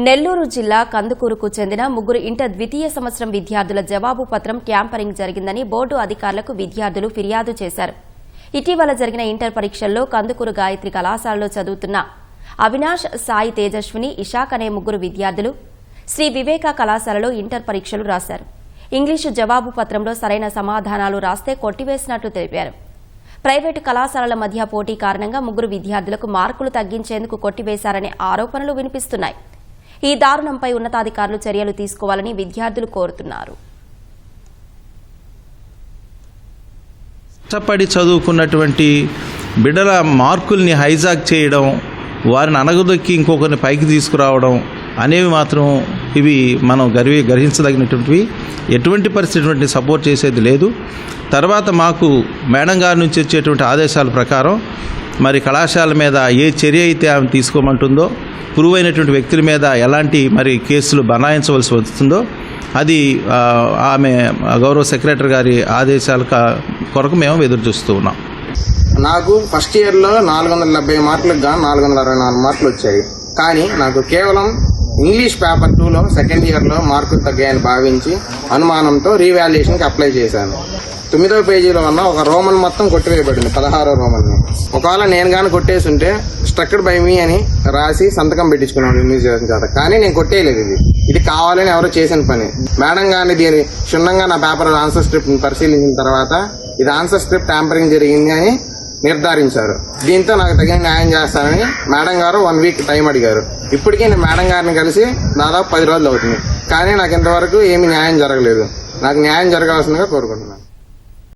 నెల్లూరు జిల్లా కందుకూరుకు చెందిన ముగ్గురు ఇంటర్ ద్వితీయ సంవత్సరం విద్యార్థుల జవాబు పత్రం ట్యాంపరింగ్ జరిగిందని బోర్డు అధికారులకు విద్యార్థులు ఫిర్యాదు చేశారు. ఇటీవల జరిగిన ఇంటర్ పరీక్షల్లో కందుకూరు గాయత్రి కళాశాలలో చదువుతున్న అవినాష్, సాయి తేజస్విని, ఇషాక్ అనే ముగ్గురు విద్యార్థులు శ్రీ వివేక కళాశాలలో ఇంటర్ పరీక్షలు రాశారు. ఇంగ్లీషు జవాబు పత్రంలో సరైన సమాధానాలు రాస్తే కొట్టివేసినట్లు తెలిపారు. ప్రైవేటు కళాశాలల మధ్య పోటీ కారణంగా ముగ్గురు విద్యార్థులకు మార్కులు తగ్గించేందుకు కొట్టివేశారనే ఆరోపణలు వినిపిస్తున్నాయి. ఈ దారుణంపై ఉన్నతాధికారులు చర్యలు తీసుకోవాలని విద్యార్థులు కోరుతున్నారు. కష్టపడి చదువుకున్నటువంటి బిడ్డల మార్కుల్ని హైజాక్ చేయడం, వారిని అనగదొక్కి ఇంకొకరిని పైకి తీసుకురావడం అనేవి మాత్రం ఇవి మనం గ్రహించదగినటువంటివి. ఎటువంటి పరిస్థితి సపోర్ట్ చేసేది లేదు. తర్వాత మాకు మేడం గారి నుంచి వచ్చేటువంటి ఆదేశాల ప్రకారం మరి కళాశాల మీద ఏ చర్య అయితే ఆమె తీసుకోమంటుందో, ప్రూవ్ అయినటువంటి వ్యక్తుల మీద ఎలాంటి మరి కేసులు బనాయించవలసి వస్తుందో అది ఆమె గౌరవ సెక్రటరీ గారి ఆదేశాల కొరకు మేము ఎదురు చూస్తూ ఉన్నాం. నాకు ఫస్ట్ ఇయర్లో 470 మార్కులకు గాను 464 మార్కులు వచ్చాయి. కానీ నాకు కేవలం ఇంగ్లీష్ పేపర్ 2లో సెకండ్ ఇయర్లో మార్కులు తగ్గాయని భావించి అనుమానంతో రీవాల్యుయేషన్కి అప్లై చేశాను. 9వ పేజీలో ఉన్న ఒక రోమన్ మొత్తం కొట్టివేయబడింది, 16వ రోమన్ని. ఒకవేళ నేను కానీ కొట్టేసి ఉంటే స్ట్రక్డ్ బై మీ అని రాసి సంతకం పెట్టించుకున్నాను మ్యూజియం చేత. కానీ నేను కొట్టేయలేదు. ఇది కావాలని ఎవరో చేసిన పని. మేడం గారిని దీని క్షుణ్ణంగా నా పేపర్ ఆన్సర్ స్క్రిప్ట్ పరిశీలించిన తర్వాత ఇది ఆన్సర్ స్క్రిప్ట్ ట్యాంపరింగ్ జరిగింది అని నిర్ధారించారు. దీంతో నాకు తగిన న్యాయం చేస్తానని మేడం గారు 1 వీక్ టైం అడిగారు. ఇప్పటికీ నేను మేడం గారిని కలిసి దాదాపు 10 రోజులు అవుతుంది. కానీ నాకు ఇంతవరకు ఏమీ న్యాయం జరగలేదు. నాకు న్యాయం జరగాల్సిందిగా కోరుకుంటున్నాను.